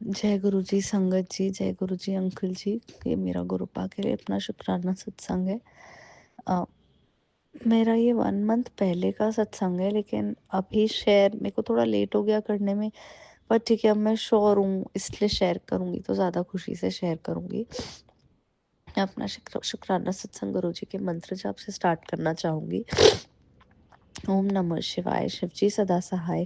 जय गुरु जी संगत जी, जय गुरु जी अंकल जी। ये मेरा गुरुपा के लिए अपना शुक्राना सत्संग है। अ, मेरा ये 1 मंथ पहले का सत्संग है, लेकिन अभी शेयर मेरे को थोड़ा लेट हो गया करने में। पर ठीक है, अब मैं श्योर हूँ इसलिए शेयर करूँगी तो ज़्यादा खुशी से शेयर करूँगी। मैं अपना शुक्राना सत्संग गुरु जी के मंत्र जाप से स्टार्ट करना चाहूँगी। ओम नमः शिवाय, शिवजी सदा सहाय।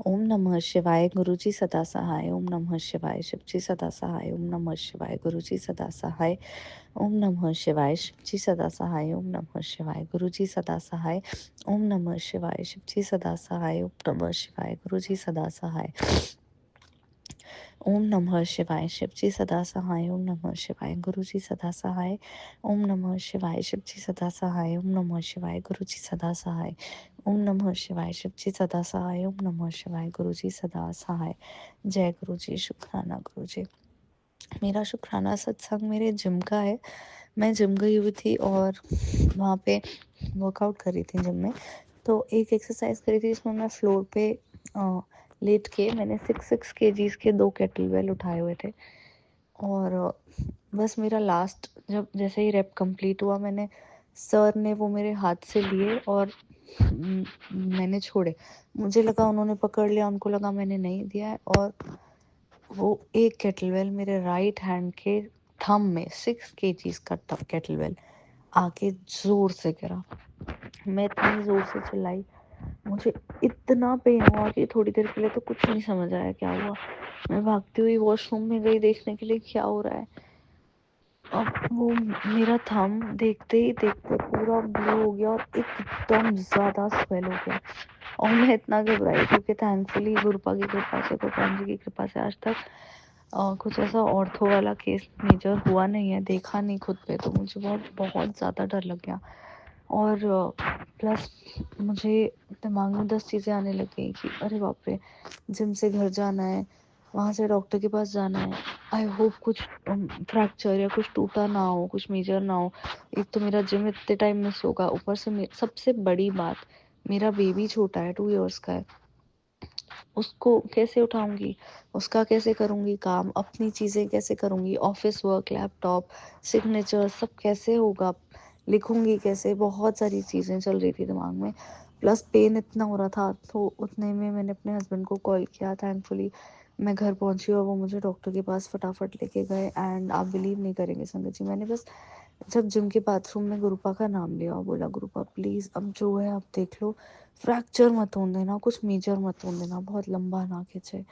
ओम नमः शिवाय, गुरुजी सदा सहाय। ओम नमः शिवाय, शिवजी सदा सहाय। ओम नमः शिवाय, गुरुजी सदा सहाय। ओम नमः शिवाय, शिवजी सदा सहाय। ओम नमः शिवाय, गुरुजी सदा सहाय। ओम नमः शिवाय, शिवजी सदा सहाय। ओम नमः शिवाय, गुरुजी सदा सहाय। ओम नमः शिवाय, शिवजी सदा सहाय। ओम नमः शिवाय, गुरुजी सदा सहाय। ओम नमः शिवाय, शिवजी सदा सहाय। ओम नमः शिवाय, गुरुजी सदा सहाय। ओम नमः शिवाय, शिवजी सदा सहाय। ओम नमः शिवाय, गुरुजी सदा सहाय। जय गुरु जी, शुक्राना गुरु जी। मेरा शुक्राना सत्संग मेरे जिम का है। मैं जिम गई हुई थी और वहाँ पे वर्कआउट कर रही थी जिम में। तो एक एक्सरसाइज करी थी जिसमें मैं फ्लोर पे लेट के मैंने 6 केजीज के 2 केटलबेल उठाए हुए थे। और बस मेरा लास्ट जब जैसे ही रेप कंप्लीट हुआ, मैंने सर ने वो मेरे हाथ से लिए और मैंने छोड़े। मुझे लगा उन्होंने पकड़ लिया, उनको लगा मैंने नहीं दिया है। और वो एक केटलबेल मेरे राइट हैंड के थंब में 6 केजीज का केटलबेल आके जोर से गिरा। मैं इतनी जोर से चिल्लाई, मुझे इतना पेन हुआ कि थोड़ी देर के लिए तो कुछ नहीं समझ आया क्या हुआ। मैं भागती हुई वॉशरूम में गई देखने के लिए क्या हो रहा है। अब वो मेरा थंब देखते ही देखते पूरा ब्लू हो गया और एकदम ज़्यादा स्वेल हो गया। और मैं इतना घबराई क्योंकि थैंकफुली गुरुपा की कृपा से, गोपाल जी की कृपा से आज तक कुछ ऐसा ऑर्थो वाला केस मेजर हुआ नहीं है, देखा नहीं खुद पे। तो मुझे बहुत बहुत ज़्यादा डर लग गया। और प्लस मुझे दिमाग में 10 चीज़ें आने लग गई कि अरे बाप रे, जिम से घर जाना है, वहाँ से डॉक्टर के पास जाना है। आई होप कुछ फ्रैक्चर या कुछ टूटा ना हो, कुछ मेजर ना हो। एक तो मेरा जिम इतने टाइम मिस होगा, ऊपर से सबसे बड़ी बात, मेरा बेबी छोटा है, 2 इयर्स का है। उसको कैसे उठाऊंगी, उसका कैसे करूंगी काम, अपनी चीज़ें कैसे करूंगी, ऑफिस वर्क, लैपटॉप, सिग्नेचर सब कैसे होगा, लिखूंगी कैसे, बहुत सारी चीज़ें चल रही थी दिमाग में। प्लस पेन इतना हो रहा था, तो उतने में मैंने अपने हस्बैंड को कॉल किया। थैंकफुली मैं घर पहुंची और वो मुझे डॉक्टर के पास फटाफट लेके गए। एंड आप बिलीव नहीं करेंगे संगत जी, मैंने बस जब जिम के बाथरूम में गुरुपा का नाम लिया और बोला गुरुपा प्लीज़ अब जो है आप देख लो, फ्रैक्चर मत होने देना, कुछ मेजर मत होने देना, बहुत लंबा ना खींचे।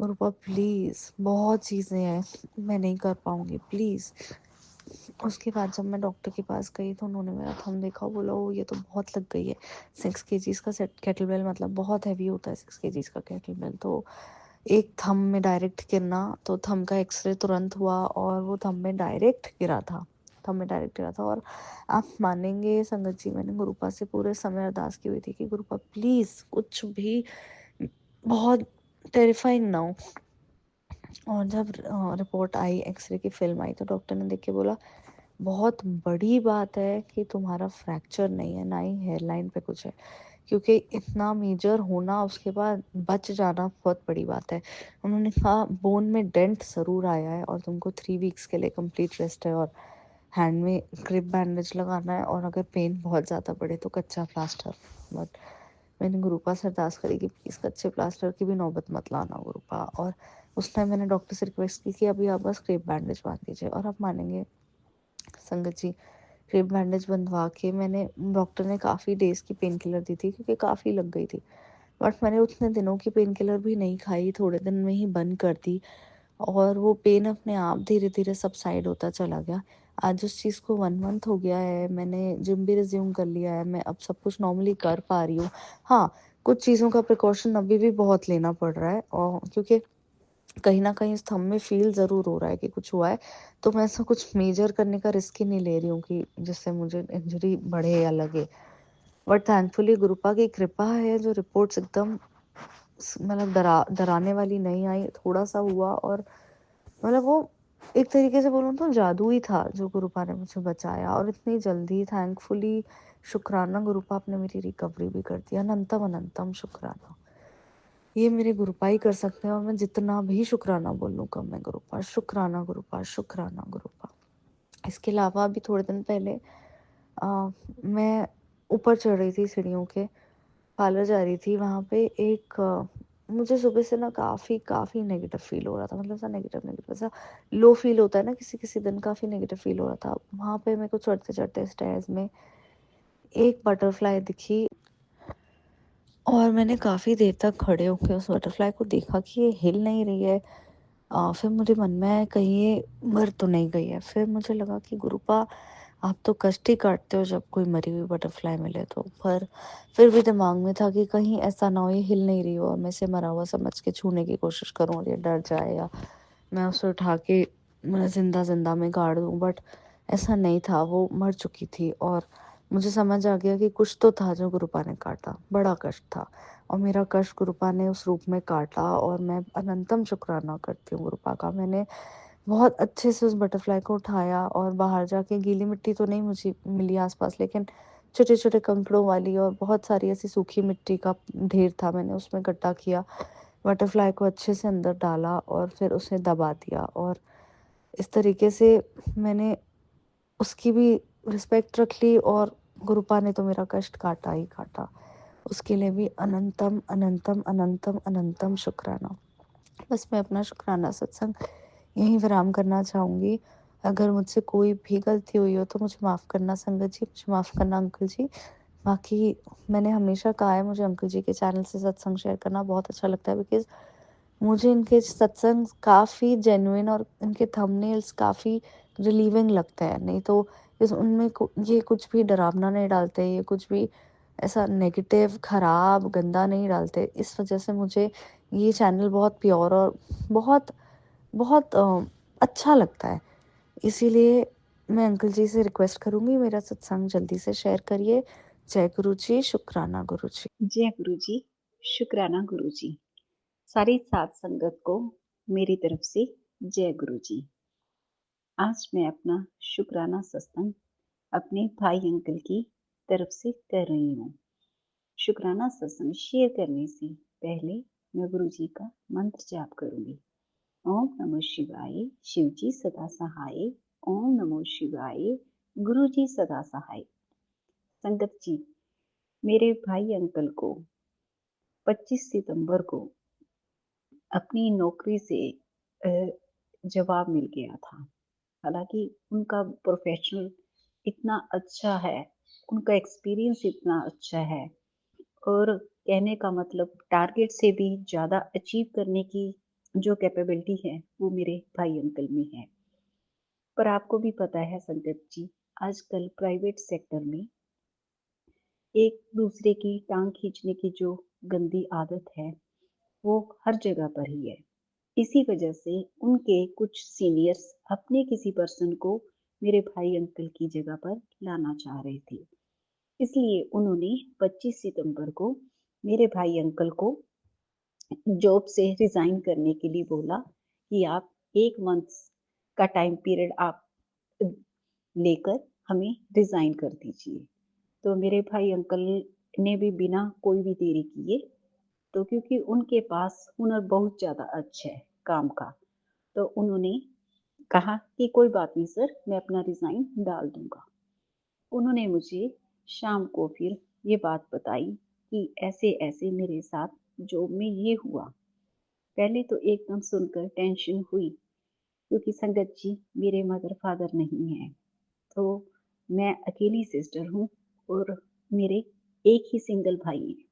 गुरुपा प्लीज़, बहुत चीज़ें हैं, मैं नहीं कर पाऊंगी प्लीज़। उसके बाद जब मैं डॉक्टर के पास गई तो उन्होंने मेरा थंब देखा, बोला ओ ये तो बहुत लग गई है। 6 केजीज का सेट केटलबेल मतलब बहुत हैवी होता है 6 केजीज का केटलबेल। तो एक थंब में डायरेक्ट गिरना, तो थंब का एक्सरे तुरंत हुआ और वो थंब में डायरेक्ट गिरा था। थंब में डायरेक्ट गिरा था। और आप मानेंगे संगत जी, मैंने गुरुपा से पूरे समय अरदास की हुई थी कि गुरुपा प्लीज़ कुछ भी बहुत टेरिफाइंग ना हो। और जब रिपोर्ट आई, एक्सरे की फिल्म आई, तो डॉक्टर ने देख के बोला बहुत बड़ी बात है कि तुम्हारा फ्रैक्चर नहीं है, ना ही हेयरलाइन पे कुछ है, क्योंकि इतना मेजर होना उसके बाद बच जाना बहुत बड़ी बात है। उन्होंने कहा बोन में डेंट ज़रूर आया है और तुमको 3 वीक्स के लिए कंप्लीट रेस्ट है और हैंड में ग्रिप बैंडेज लगाना है, और अगर पेन बहुत ज़्यादा बढ़े तो कच्चा प्लास्टर। बट मैंने गुरुपा से अरदास करी कि प्लीज़ कच्चे प्लास्टर की भी नौबत मत लाना गुरुपा। और उस टाइम मैंने डॉक्टर से रिक्वेस्ट की कि अभी आप बस क्रेप बैंडेज बांध दीजिए। और आप मानेंगे संगत जी, क्रेप बैंडेज बंधवा के मैंने, डॉक्टर ने काफ़ी डेज की पेन किलर दी थी क्योंकि काफ़ी लग गई थी। बट मैंने उतने दिनों की पेन किलर भी नहीं खाई, थोड़े दिन में ही बंद कर दी। और वो पेन अपने आप धीरे धीरे सबसाइड होता चला गया। आज उस चीज़ को 1 मंथ हो गया है, मैंने जिम भी रिज्यूम कर लिया है, मैं अब सब कुछ नॉर्मली कर पा रही हूँ। हाँ, कुछ चीज़ों का प्रिकॉशन अभी भी बहुत लेना पड़ रहा है, और क्योंकि कहीं ना कहीं इस थंब में फील ज़रूर हो रहा है कि कुछ हुआ है। तो मैं ऐसा कुछ मेजर करने का रिस्क ही नहीं ले रही हूँ कि जिससे मुझे इंजरी बढ़े या लगे। बट थैंकफुली गुरुपा की कृपा है, जो रिपोर्ट्स एकदम मतलब डराने वाली नहीं आई, थोड़ा सा हुआ। और मतलब वो एक तरीके से बोलूँ तो जादू ही था जो गुरुपा ने मुझे बचाया, और इतनी जल्दी। थैंकफुली शुक्राना गुरुपा, आपने मेरी रिकवरी भी कर दी। अनंतम अनंतम शुक्राना। ये मेरे गुरुपा ही कर सकते हैं और मैं जितना भी शुक्राना बोलूँ कम है गुरुपा, शुक्राना गुरुपा, शुक्राना गुरुपा। इसके अलावा अभी थोड़े दिन पहले मैं ऊपर चढ़ रही थी सीढ़ियों के, पार्लर जा रही थी। वहाँ पे एक मुझे सुबह से ना काफ़ी नेगेटिव फ़ील हो रहा था। मतलब ऐसा नेगेटिव ऐसा लो फ़ील होता है ना किसी-किसी दिन, काफ़ी नेगेटिव फ़ील हो रहा था। वहाँ पे मेरे को चढ़ते-चढ़ते स्टेयर्स में एक बटरफ्लाई दिखी और मैंने काफ़ी देर तक खड़े होके उस बटरफ्लाई को देखा कि ये हिल नहीं रही है। फिर मुझे मन में आया कहीं ये मर तो नहीं गई है। फिर मुझे लगा कि गुरुपा आप तो कष्ट ही काटते हो जब कोई मरी हुई बटरफ्लाई मिले तो। पर फिर भी दिमाग में था कि कहीं ऐसा ना हो ये हिल नहीं रही हो और मैं इसे मरा हुआ समझ के छूने की कोशिश करूँ और ये डर जाए या मैं उसे उठा के मैं ज़िंदा में गाड़ दूँ। बट ऐसा नहीं था, वो मर चुकी थी और मुझे समझ आ गया कि कुछ तो था जो गुरुपा ने काटा, बड़ा कष्ट था और मेरा कष्ट गुरुपा ने उस रूप में काटा और मैं अनंतम शुक्राना करती हूँ गुरुपा का। मैंने बहुत अच्छे से उस बटरफ्लाई को उठाया और बाहर जाके गीली मिट्टी तो नहीं मुझे मिली आसपास, लेकिन छोटे-छोटे कंकड़ों वाली और बहुत सारी ऐसी सूखी मिट्टी का ढेर था। मैंने उसमें गड्ढा किया, बटरफ्लाई को अच्छे से अंदर डाला और फिर उसे दबा दिया और इस तरीके से मैंने उसकी भी रिस्पेक्ट रख ली और गुरुपा ने तो मेरा कष्ट काटा ही काटा। उसके लिए भी अनंतम, अनंतम, अनंतम, अनंतम शुक्राना। बस मैं अपना शुक्राना सत्संग यहीं विराम करना चाहूँगी। अगर मुझसे कोई भी गलती हुई हो तो मुझे माफ़ करना संगत जी, मुझे माफ़ करना अंकल जी। बाकी मैंने हमेशा कहा है मुझे अंकल जी के चैनल से सत्संग शेयर करना बहुत अच्छा लगता है, बिकॉज़ मुझे इनके सत्संग काफ़ी जेन्युइन और इनके थंबनेल्स काफ़ी रिलीविंग लगते हैं। नहीं तो इस उनमें ये कुछ भी डरावना नहीं डालते, ये कुछ भी ऐसा नेगेटिव, खराब, गंदा नहीं डालते। इस वज़ह से मुझे ये चैनल बहुत प्योर और बहुत बहुत अच्छा लगता है। इसीलिए मैं अंकल जी से रिक्वेस्ट करूँगी मेरा सत्संग जल्दी से शेयर करिए। जय गुरु जी, शुक्राना गुरु जी। जय गुरु जी, शुक्राना गुरु जी। सारी साथ संगत को मेरी तरफ से जय गुरु जी। आज मैं अपना शुक्राना सत्संग अपने भाई अंकल की तरफ से कर रही हूँ। शुक्राना सत्संग शेयर करने से पहले मैं गुरु जी का मंत्र जाप करूंगी। ओम नमः शिवाय, शिव जी सदा सहाय। ओम नमः शिवाय, गुरु जी सदा सहाय। संगत जी, मेरे भाई अंकल को 25 सितंबर को अपनी नौकरी से जवाब मिल गया था। हालांकि उनका प्रोफेशनल इतना अच्छा है, उनका एक्सपीरियंस इतना अच्छा है और कहने का मतलब टारगेट से भी ज़्यादा अचीव करने की जो कैपेबिलिटी है वो मेरे भाई अंकल में है। पर आपको भी पता है संगत जी, आजकल प्राइवेट सेक्टर में एक दूसरे की टांग खींचने की जो गंदी आदत है वो हर जगह पर ही है। इसी वजह से उनके कुछ सीनियर्स अपने किसी पर्सन को मेरे भाई अंकल की जगह पर लाना चाह रहे थे। इसलिए उन्होंने 25 सितंबर को मेरे भाई अंकल को जॉब से रिजाइन करने के लिए बोला कि आप 1 मंथ का टाइम पीरियड आप लेकर हमें रिजाइन कर दीजिए। तो मेरे भाई अंकल ने भी बिना कोई भी देरी किए, तो क्योंकि उनके पास हुनर बहुत ज़्यादा अच्छा है काम का, तो उन्होंने कहा कि कोई बात नहीं सर, मैं अपना रिज़ाइन डाल दूँगा। उन्होंने मुझे शाम को फिर ये बात बताई कि ऐसे-ऐसे मेरे साथ जॉब में ये हुआ। पहले तो एकदम सुनकर टेंशन हुई, क्योंकि संगत जी मेरे मदर फादर नहीं हैं, तो मैं अकेली सिस्टर हूँ और मेरे एक ही सिंगल भाई है।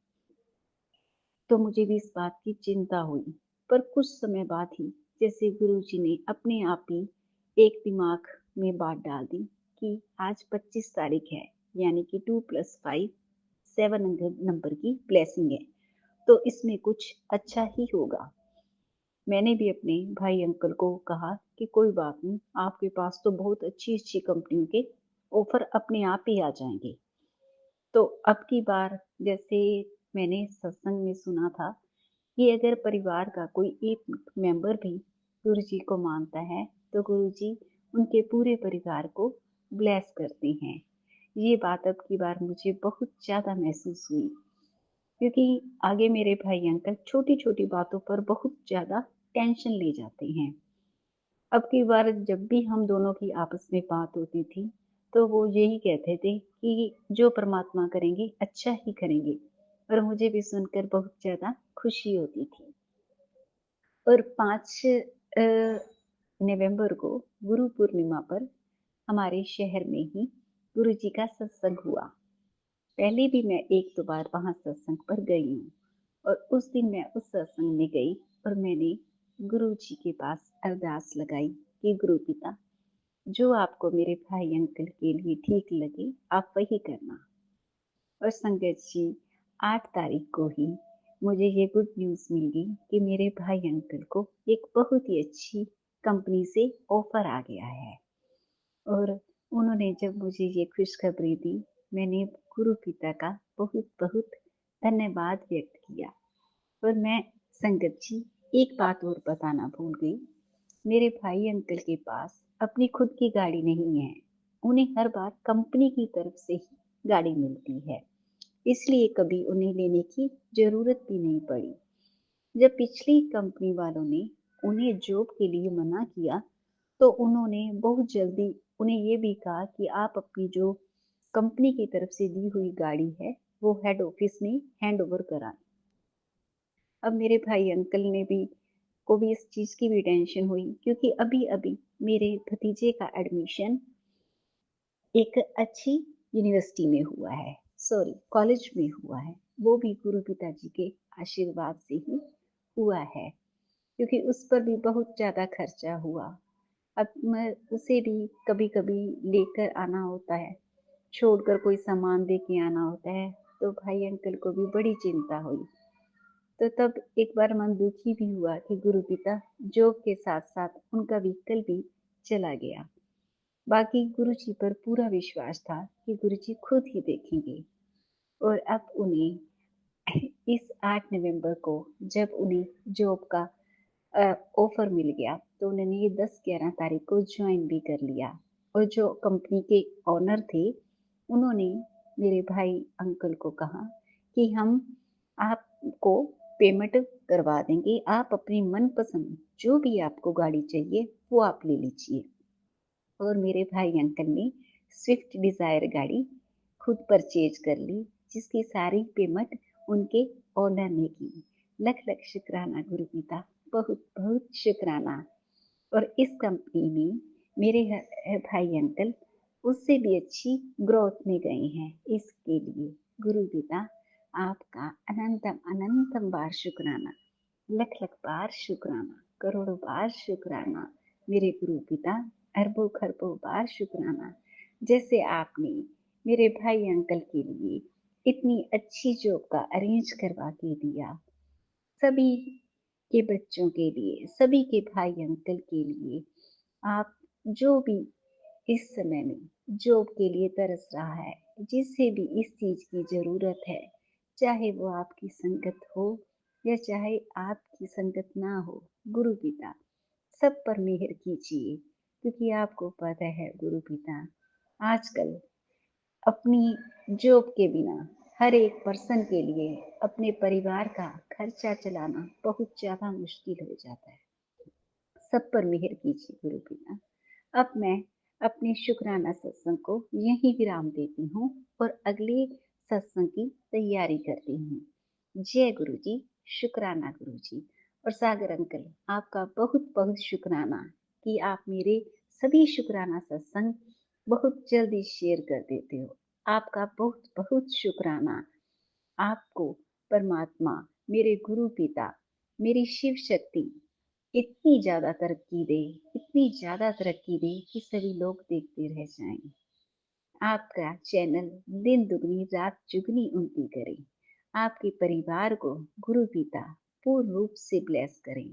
तो मुझे भी इस बात की चिंता हुई। पर कुछ समय बाद ही जैसे गुरुजी ने अपने आप ही एक दिमाग में बात डाल दी कि आज 25 तारीख है, यानी कि 2+5 7 नंबर की ब्लेसिंग है, तो इसमें कुछ अच्छा ही होगा। मैंने भी अपने भाई अंकल को कहा कि कोई बात नहीं, आपके पास तो बहुत अच्छी अच्छी कंपनियों के ऑफर अपने आप ही आ जाएंगे। तो अब की बार जैसे मैंने सत्संग में सुना था कि अगर परिवार का कोई एक मेंबर भी गुरु जी को मानता है तो गुरु जी उनके पूरे परिवार को ब्लेस करते हैं। ये बात अब की बार मुझे बहुत ज़्यादा महसूस हुई, क्योंकि आगे मेरे भाई अंकल छोटी-छोटी बातों पर बहुत ज़्यादा टेंशन ले जाते हैं। अब की बार जब भी हम दोनों की आपस में बात होती थी, तो वो यही कहते थे कि जो परमात्मा करेंगे अच्छा ही करेंगे, और मुझे भी सुनकर बहुत ज़्यादा खुशी होती थी। और 5 अ, नवंबर को गुरु पूर्णिमा पर हमारे शहर में ही गुरु जी का सत्संग हुआ। पहले भी मैं 1-2 बार वहाँ सत्संग पर गई हूँ, और उस दिन मैं उस सत्संग में गई और मैंने गुरु जी के पास अरदास लगाई कि गुरु पिता, जो आपको मेरे भाई अंकल के लिए ठीक लगे आप वही करना। और संगत जी, 8 तारीख को ही मुझे ये गुड न्यूज़ मिल गई कि मेरे भाई अंकल को एक बहुत ही अच्छी कंपनी से ऑफर आ गया है। और उन्होंने जब मुझे ये खुशखबरी दी, मैंने गुरु पिता का बहुत बहुत धन्यवाद व्यक्त किया। और मैं संगत जी, एक बात और बताना भूल गई। मेरे भाई अंकल के पास अपनी खुद की गाड़ी नहीं है। उन्हें हर बार कंपनी की तरफ से ही गाड़ी मिलती है, इसलिए कभी उन्हें लेने की जरूरत भी नहीं पड़ी। जब पिछली कंपनी वालों ने उन्हें जॉब के लिए मना किया, तो उन्होंने बहुत जल्दी उन्हें ये भी कहा कि आप अपनी जो कंपनी की तरफ से दी हुई गाड़ी है, वो हेड ऑफिस में हैंड ओवर कराएं। अब मेरे भाई अंकल ने भी को भी इस चीज़ की भी टेंशन हुई, क्योंकि अभी अभी मेरे भतीजे का एडमिशन एक अच्छी यूनिवर्सिटी में हुआ है, सॉरी कॉलेज में हुआ है। वो भी गुरु पिताजी के आशीर्वाद से ही हुआ है, क्योंकि उस पर भी बहुत ज़्यादा खर्चा हुआ। अब मैं उसे भी कभी कभी लेकर आना होता है, छोड़कर कोई सामान दे के आना होता है, तो भाई अंकल को भी बड़ी चिंता हुई। तो तब एक बार मन दुखी भी हुआ कि गुरु पिता जॉब के साथ साथ उनका व्हीकल भी चला गया। बाकी गुरु जी पर पूरा विश्वास था कि गुरु जी खुद ही देखेंगे। और अब उन्हें इस 8 नवंबर को जब उन्हें जॉब का ऑफर मिल गया, तो उन्होंने ये 10-11 तारीख को ज्वाइन भी कर लिया। और जो कंपनी के ओनर थे, उन्होंने मेरे भाई अंकल को कहा कि हम आपको पेमेंट करवा देंगे, आप अपनी मनपसंद जो भी आपको गाड़ी चाहिए वो आप ले लीजिए। और मेरे भाई अंकल ने स्विफ्ट डिजायर गाड़ी खुद परचेज कर ली, जिसकी सारी पेमेंट उनके ओनर ने की। लख लख शुक्राना गुरु पिता, बहुत बहुत शुक्राना। और इस कंपनी में मेरे भाई अंकल उससे भी अच्छी ग्रोथ में गए हैं। इसके लिए गुरु पिता आपका अनंतम अनंतम बार शुक्राना, लख लख बार शुक्राना, करोड़ों बार शुक्राना। मेरे गुरु पिता अरबों खरबों बार शुक्राना, जैसे आपने मेरे भाई अंकल के लिए इतनी अच्छी जॉब का अरेंज करवा के दिया। सभी के बच्चों के लिए, सभी के भाई अंकल के लिए, आप जो भी इस समय में जॉब के लिए तरस रहा है, जिसे भी इस चीज की जरूरत है, चाहे वो आपकी संगत हो या चाहे आपकी संगत ना हो, गुरु पिता सब पर मेहर कीजिए। क्योंकि आपको पता है गुरु पिता आजकल अपनी जॉब के बिना हर एक पर्सन के लिए अपने परिवार का खर्चा चलाना बहुत ज्यादा मुश्किल हो जाता है। सब पर मेहर कीजिए गुरु पिता। अब मैं अपने शुक्राना सत्संग को यहीं विराम देती हूँ और अगले सत्संग की तैयारी करती हूँ। जय गुरु जी, शुक्राना गुरु जी। और सागर अंकल, आपका बहुत बहुत शुक्राना कि आप मेरे सभी शुक्राना सत्संग बहुत जल्दी शेयर कर देते हो। आपका बहुत बहुत शुक्राना। आपको परमात्मा, मेरे गुरु पिता, मेरी शिव शक्ति इतनी ज्यादा तरक्की दे, इतनी ज्यादा तरक्की दे कि सभी लोग देखते रह जाएं। आपका चैनल दिन दुगनी रात चुगनी उनकी करे। आपके परिवार को गुरु पिता पूर्ण रूप से ब्लेस करें।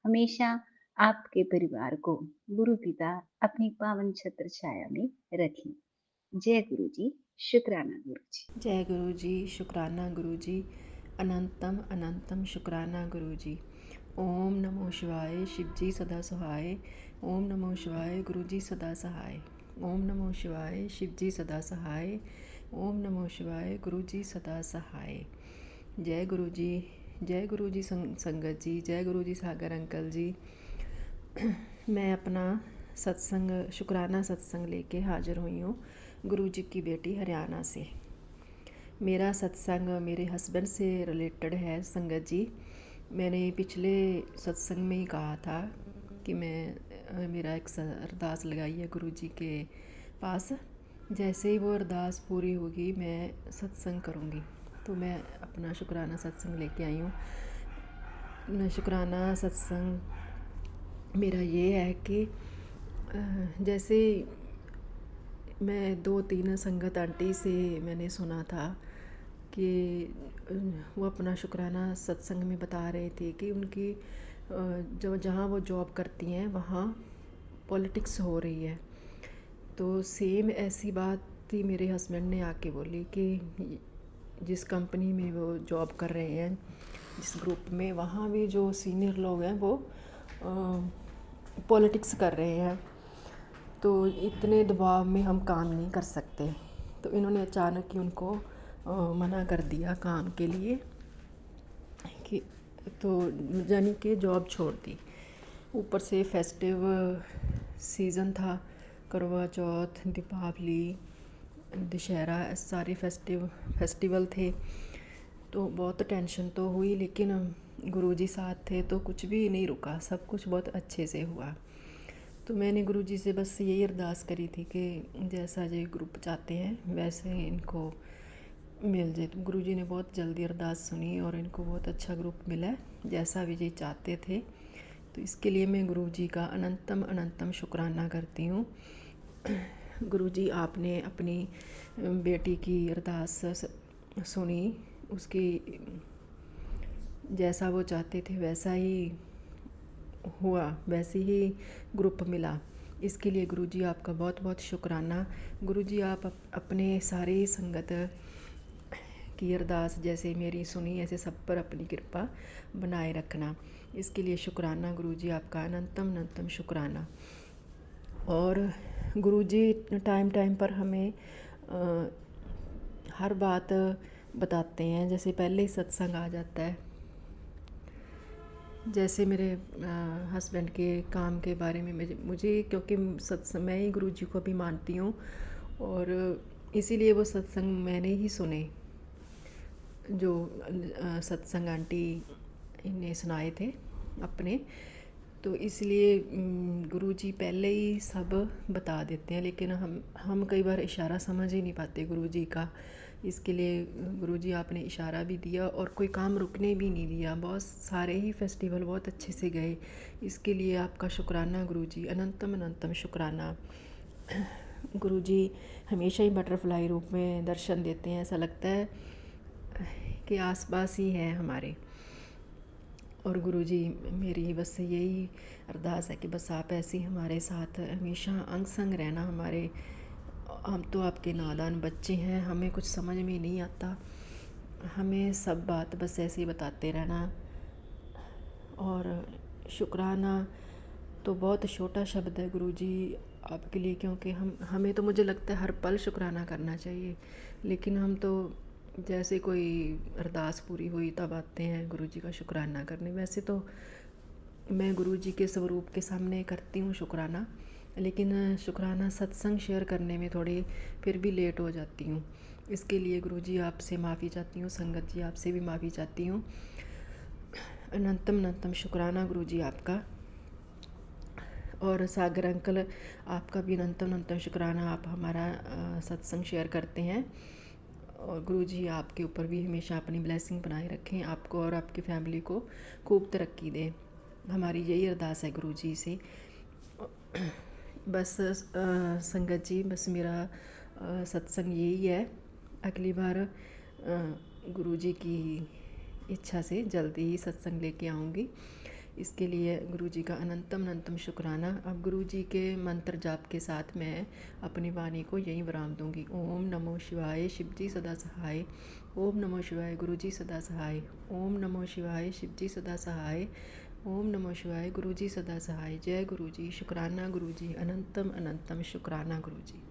हमेशा आपके परिवार को गुरु पिता अपनी पावन छत्र छाया में रखें। जय गुरु जी, शुक्राना गुरु जी। जय गुरु जी, शुक्राना गुरु जी, अनंतम अनंतम शुक्राना गुरु जी। ओम नमो शिवाय, शिव जी सदा सहाय। ओम नमो शिवाय, गुरु जी सदा सहाय। ओम नमो शिवाय, शिव जी सदा सहाय। ओम नमो शिवाय, गुरु जी सदा सहाय। जय गुरु जी, जय गुरु जी संगत जी, जय गुरु जी सागर अंकल जी। मैं अपना सत्संग शुक्राना सत्संग लेके हाजिर हुई हूँ गुरु जी की बेटी हरियाणा से। मेरा सत्संग मेरे हस्बैंड से रिलेटेड है संगत जी। मैंने पिछले सत्संग में ही कहा था कि मेरा एक अरदास लगाई है गुरु जी के पास। जैसे ही वो अरदास पूरी होगी मैं सत्संग करूँगी। तो मैं अपना शुक्राना सत्संग लेके आई हूँ। शुक्राना सत्संग मेरा ये है कि जैसे मैं 2-3 संगत आंटी से मैंने सुना था कि वो अपना शुक्राना सत्संग में बता रहे थे कि उनकी जो जहाँ वो जॉब करती हैं वहाँ पॉलिटिक्स हो रही है। तो सेम ऐसी बात ही मेरे हस्बैंड ने आके बोली कि जिस कंपनी में वो जॉब कर रहे हैं, जिस ग्रुप में, वहाँ भी जो सीनियर लोग हैं वो पॉलिटिक्स कर रहे हैं। तो इतने दबाव में हम काम नहीं कर सकते। तो इन्होंने अचानक ही उनको मना कर दिया काम के लिए कि तो यानी कि जॉब छोड़ दी। ऊपर से फेस्टिव सीज़न था, करवा चौथ, दीपावली, दशहरा, सारे फेस्टिवल थे। तो बहुत टेंशन तो हुई, लेकिन गुरुजी साथ थे तो कुछ भी नहीं रुका, सब कुछ बहुत अच्छे से हुआ। तो मैंने गुरुजी से बस यही अरदास करी थी कि जैसा ये ग्रुप चाहते हैं वैसे इनको मिल जाए। तो गुरुजी ने बहुत जल्दी अरदास सुनी और इनको बहुत अच्छा ग्रुप मिला जैसा भी ये चाहते थे। तो इसके लिए मैं गुरुजी का अनंतम अनंतम शुक्राना करती हूँ। गुरुजी, आपने अपनी बेटी की अरदास सुनी, उसकी जैसा वो चाहते थे वैसा ही हुआ, वैसे ही ग्रुप मिला। इसके लिए गुरुजी आपका बहुत बहुत शुक्राना। गुरुजी, आप अपने सारे संगत की अरदास जैसे मेरी सुनी ऐसे सब पर अपनी कृपा बनाए रखना। इसके लिए शुक्राना गुरुजी, आपका अनंतम अनंतम शुक्राना। और गुरुजी टाइम टाइम पर हमें हर बात बताते हैं। जैसे पहले ही सत्संग आ जाता है, जैसे मेरे हस्बैंड के काम के बारे में मुझे क्योंकि सत्संग मैं ही गुरुजी को भी मानती हूँ और इसीलिए वो सत्संग मैंने ही सुने जो सत्संग आंटी ने सुनाए थे अपने। तो इसलिए गुरुजी पहले ही सब बता देते हैं, लेकिन हम कई बार इशारा समझ ही नहीं पाते गुरुजी का। इसके लिए गुरुजी आपने इशारा भी दिया और कोई काम रुकने भी नहीं दिया। बहुत सारे ही फेस्टिवल बहुत अच्छे से गए। इसके लिए आपका शुक्राना गुरुजी, अनंतम अनंतम शुक्राना। गुरुजी हमेशा ही बटरफ्लाई रूप में दर्शन देते हैं, ऐसा लगता है कि आसपास ही हैं हमारे। और गुरुजी, मेरी बस यही अरदास है कि बस आप ऐसे ही हमारे साथ हमेशा अंग संग रहना हमारे। हम तो आपके नादान बच्चे हैं, हमें कुछ समझ में नहीं आता, हमें सब बात बस ऐसे ही बताते रहना। और शुक्राना तो बहुत छोटा शब्द है गुरुजी आपके लिए, क्योंकि हमें तो मुझे लगता है हर पल शुक्राना करना चाहिए, लेकिन हम तो जैसे कोई अरदास पूरी हुई तब आते हैं गुरुजी का शुक्राना करने। वैसे तो मैं गुरुजी के स्वरूप के सामने करती हूँ शुक्राना, लेकिन शुक्राना सत्संग शेयर करने में थोड़ी फिर भी लेट हो जाती हूँ। इसके लिए गुरुजी आपसे माफ़ी चाहती हूँ, संगत जी आपसे भी माफ़ी चाहती हूँ। अनंतम अनंतम शुक्राना गुरुजी आपका। और सागर अंकल, आपका भी अनंतम अनंतम शुक्राना, आप हमारा सत्संग शेयर करते हैं। और गुरुजी आपके ऊपर भी हमेशा अपनी ब्लेसिंग बनाए रखें, आपको और आपकी फैमिली को खूब तरक्की दें। हमारी यही अरदास है गुरुजी से। बस संगत जी, बस मेरा सत्संग यही है। अगली बार गुरुजी की इच्छा से जल्दी ही सत्संग लेके आऊँगी। इसके लिए गुरुजी का अनंतम अनंतम शुक्राना। अब गुरुजी के मंत्र जाप के साथ मैं अपनी वाणी को यहीं विराम दूँगी। ओम नमो शिवाय, शिवजी सदा सहाय। ओम नमो शिवाय, गुरुजी सदा सहाय। ओम नमो शिवाय, शिवजी सदा सहाय। ओम नमो शिवाय, गुरुजी सदा सहाय। जय गुरुजी, शुक्राना गुरुजी, अनंतम अनंतम शुक्राना गुरुजी।